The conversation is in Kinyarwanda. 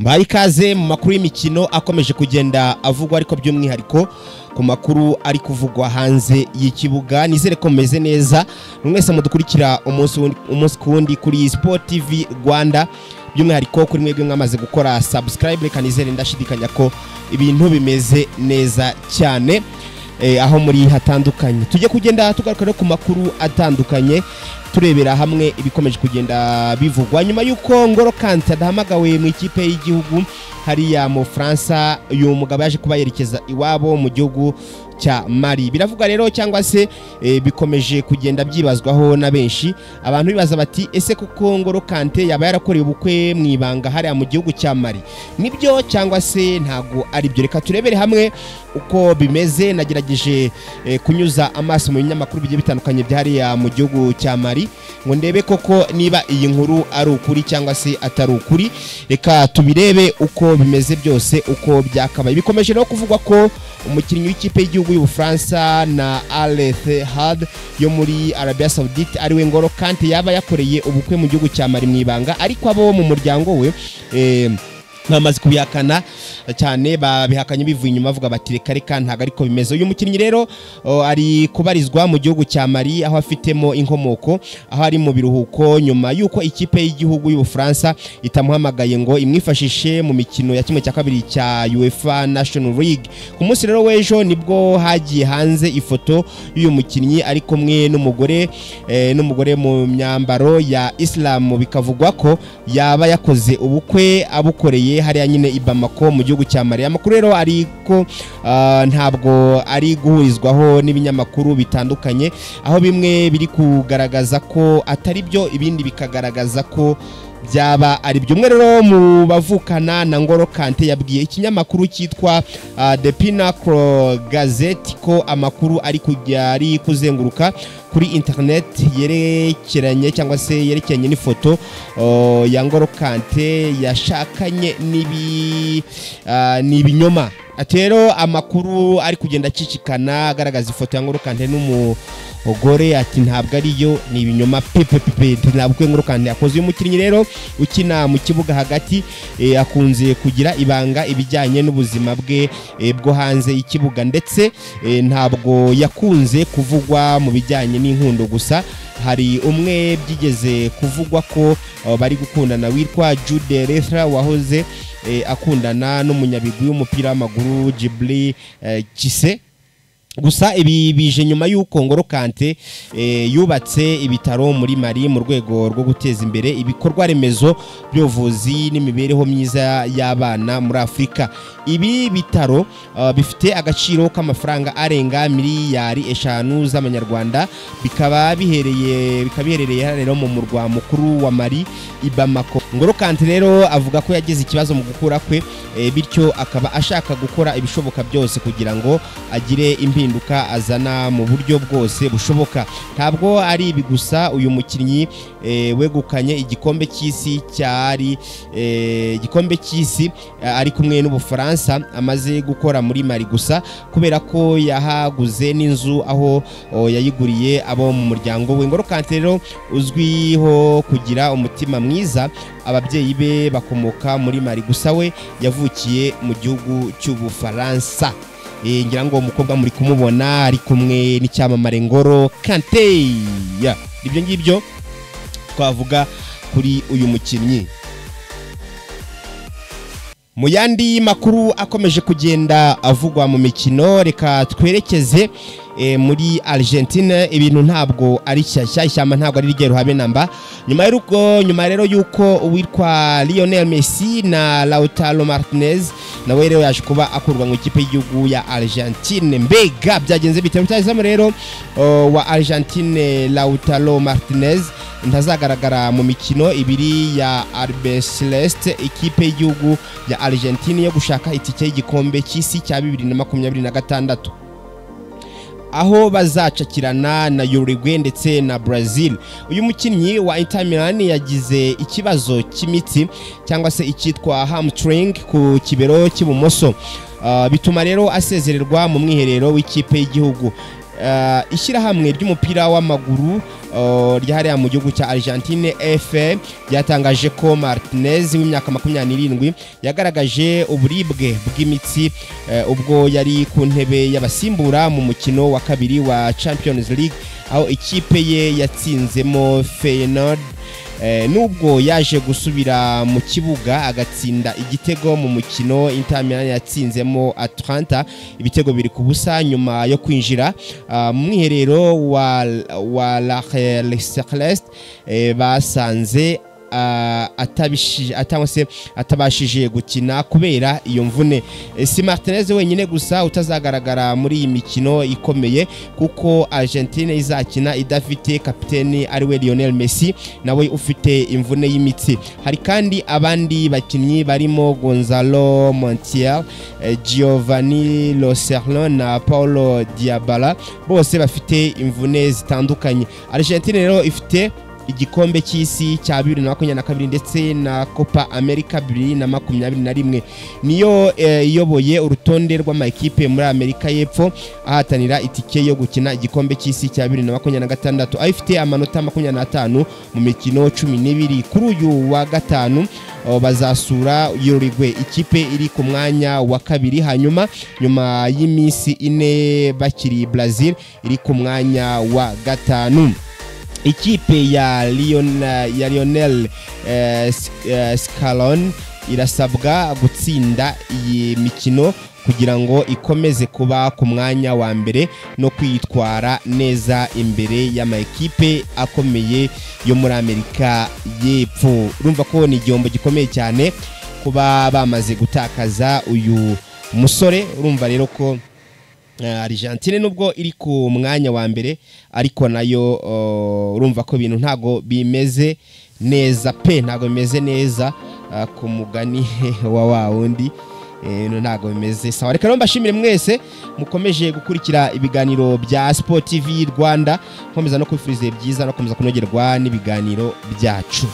Mbaye ikaze mu makuru y'imikino akomeje kugenda avugwa ariko by'umwihariko ku makuru ari kuvugwa hanze y'ikibuga. Nizere ko meze neza mwese mudukurikira umunsi kundi kuri Sport TV Rwanda, by'umwihariko kuri mwebwe mwamaze gukora subscribe. Reka nizere ndashidikanya ko ibintu bimeze neza cyane aho muri hatandukanye. Tujye kugenda tugaruka ku makuru atandukanye turebera hamwe ibikomeje kugenda bivugwa nyuma yuko Ngolo Kante adahamagawe mu ikipe y'igihugu hariya mu France. Uyu mugabo yaje kuba yerekeza iwabo mu gihugu cya Mali. Biravuga rero cyangwa se bikomeje kugenda byibazwaho na benshi. Abantu bibaza bati ese kuko Ngolo Kante yaba yarakoreye ubukwe mu ibanga hariya mu gihugu cya Mali, nibyo cyangwa se ntago ari byo? Reka turebere hamwe uko bimeze. Nagerageje kunyuza amaso mu binyamakuru bigiye bitandukanye byahariya mu gihugu cya Mali ngo ndebe koko niba iyi nkuru ari ukuri cyangwa se atari ukuri. Reka tubirebe uko bimeze byose uko byakabaye. Bikomeje no kuvugwa ko umukinnyi w'ikipe y'igihugu y'Ubufaransa na Al Ittihad yo muri Arabia Saoudite ariwe Ngolo Kante yaba yakoreye ubukwe mu gihugu cya Mali mu ibanga, ariko abo mu muryango we bamaze kubihakana cyane. Babihakanye bivuye inyuma bavuga bati reka ntago ariko bimeze. Uyu mukinnyi rero ari kubarizwa mu gihugu cya Mali aho afitemo inkomoko, aho ari mu biruhuko nyuma yuko ikipe y'igihugu y'Ubufaransa itamuhamagaye ngo imwifashishe mu mikino ya kimwe cya kabiri cya UEFA National League. Ku munsi rero w'ejo nibwo hagiye hanze ifoto y'uyu mukinnyi ari kumwe n'umugore mu myambaro ya Islam. Bikavugwa ko yaba yakoze ubukwe abukoreye hariya nyine i Bamako mu gihugu cya Mali. Amakuru rero ariko ntabwo ari guhurizwaho n'ibinyamakuru bitandukanye, aho bimwe biri kugaragaza ko atari byo, ibindi bikagaragaza ko byaba ari byo. Umwe rero mu bavukana na Ngolo Kante yabwiye ikinyamakuru cyitwa The Pinnacle Gazette ko amakuru ari kuzenguruka kuri internet yerekeranye cyangwa se yerekeranye n'ifoto ya Ngolo Kante yashakanye n'ibinyoma. Atero amakuru ari kugenda acicikana agaragaza ifoto ya Ngolo Kante n'umugore, ati ntabwo ariyo, ni ibinyoma pepe ntabwo Ngolo Kante yakoze. Uyu mukinnyi rero ukina mu kibuga hagati akunze kugira ibanga ibijyanye n'ubuzima bwe bwo hanze y'ikibuga, ndetse ntabwo yakunze kuvugwa mu bijyanye n'inkundo gusa. Hari umwe byigeze kuvugwa ko bari gukundana witwa Jude Lethra wahoze akundana n'umunyabigwi w'umupira w'amaguru Djibril Cissé. Gusa ibi bije nyuma yuko Ngolo Kante yubatse ibitaro muri Mali mu rwego rwo guteza imbere ibikorwa remezo by'ubuvuzi n'imibereho myiza y'abana muri Afurika. Ibi bitaro bifite agaciro k'amafaranga arenga miliyari 5 z'amanyarwanda, bikaba biherereye rero mu murwa mukuru wa Mali i Bamako. Ngolo Kante rero avuga ko yagize ikibazo mu gukura kwe, bityo akaba ashaka gukora ibishoboka byose kugira ngo agire impinduka azana mu buryo bwose bushoboka. Ntabwo ari ibi gusa, uyu mukinnyi wegukanye igikombe cy'isi ari kumwe n'Ubufaransa amaze gukora muri Mali gusa, kubera ko yahaguze n'inzu aho yayiguriye abo mu muryango we. Ngolo Kante rero uzwiho kugira umutima mwiza. Ababyeyi be bakomoka muri Mali gusa we yavukiye mu gihugu cy'Ubufaransa. Ngira ngo umukobwa muri kumubona ari kumwe n'icyamamare Ngolo Kante. Ibyo ngibyo twavuga kuri uyu mukinnyi. Mu yandi makuru akomeje kugenda avugwa mu mikino, reka twerekeze muri Argentina. Ibintu ntabwo ari shyashya, ishyamba ntabwo ari rigero habe namba. Nyuma rero yuko uwitwa Lionel Messi na Lautaro Martinez nawe rero yaje kuba akurwa mu ikipe y'igihugu ya Argentine. Mbega byagenze bite? Rutahizamu rero wa Argentine Lautaro Martinez ntazagaragara mu mikino ibiri ya Albiceleste, ikipe y'igihugu ya Argentine yo gushaka itike y'igikombe cy'isi cya 2026, aho bazacakirana na Uruguay ndetse na Brazil. Uyu mukinnyi wa Inter Milan yagize ikibazo cy'imitsi cyangwa se icyitwa hamstring ku kibero cy'ibumoso, bituma rero asezererwa mu mwiherero w'ikipe y'igihugu. ishyirahamwe ry'umupira w'amaguru ryahariya mu gihugu cya Argentine FA ryatangaje ko Martinez w'imyaka 27 yagaragaje uburibwe bw'imitsi ubwo yari ku ntebe y'abasimbura mu mukino wa kabiri wa Champions League aho ikipe ye yatsinzemo Feyenoord nubwo yaje gusubira mu kibuga agatsinda igitego mu mukino Inter Milan yatsinzemo Atlanta ibitego biri ku busa nyuma yo kwinjira mu mwiherero wa La Celeste basanze atabashije gukina kubera iyo mvune. Si Martinez wenyine gusa utazagaragara muri iyi mikino ikomeye kuko Argentine izakina idafite kapiteni ariwe Lionel Messi nawe ufite imvune y'imitsi. Hari kandi abandi bakinnyi barimo Gonzalo Montiel, Giovanni Lo Celso na Paulo Dybala bose bafite imvune zitandukanye. Argentine rero ifite igikombe cy'isi cya 2022 ndetse na Copa America 2021 niyo iyoboye urutonde rw'amakipe muri Amerika y'Epfo ahatanira itike yo gukina igikombe cy'isi cya 2026 ayifite amanota 25 mu mikino 12. Kuri uyu wa gatanu bazasura Uruguay ikipe iri ku mwanya wa kabiri hanyuma nyuma y'iminsi 4 bakiri Brazil iri ku mwanya wa gatanu. Ikipe ya Lionel Scaloni irasabwa gutsinda iyi mikino kugira ngo ikomeze kuba ku mwanya wa mbere no kwitwara neza imbere y'amakipe akomeye yo muri Amerika y'Epfo. Urumva ko ni igihombo gikomeye cyane kuba bamaze gutakaza uyu musore. Urumva rero ko Argentine nubwo iri ku mwanya wa mbere ariko nayo urumva ko ibintu ntago bimeze neza ntago bimeze neza ku mugani wa wundi ntago bimeze sawa. Reka mbashimire mwese mukomeje gukurikira ibiganiro bya Sport TV Rwanda, nkomeza no kwifuriza byiza no komeza kunogerwa n'ibiganiro byacu.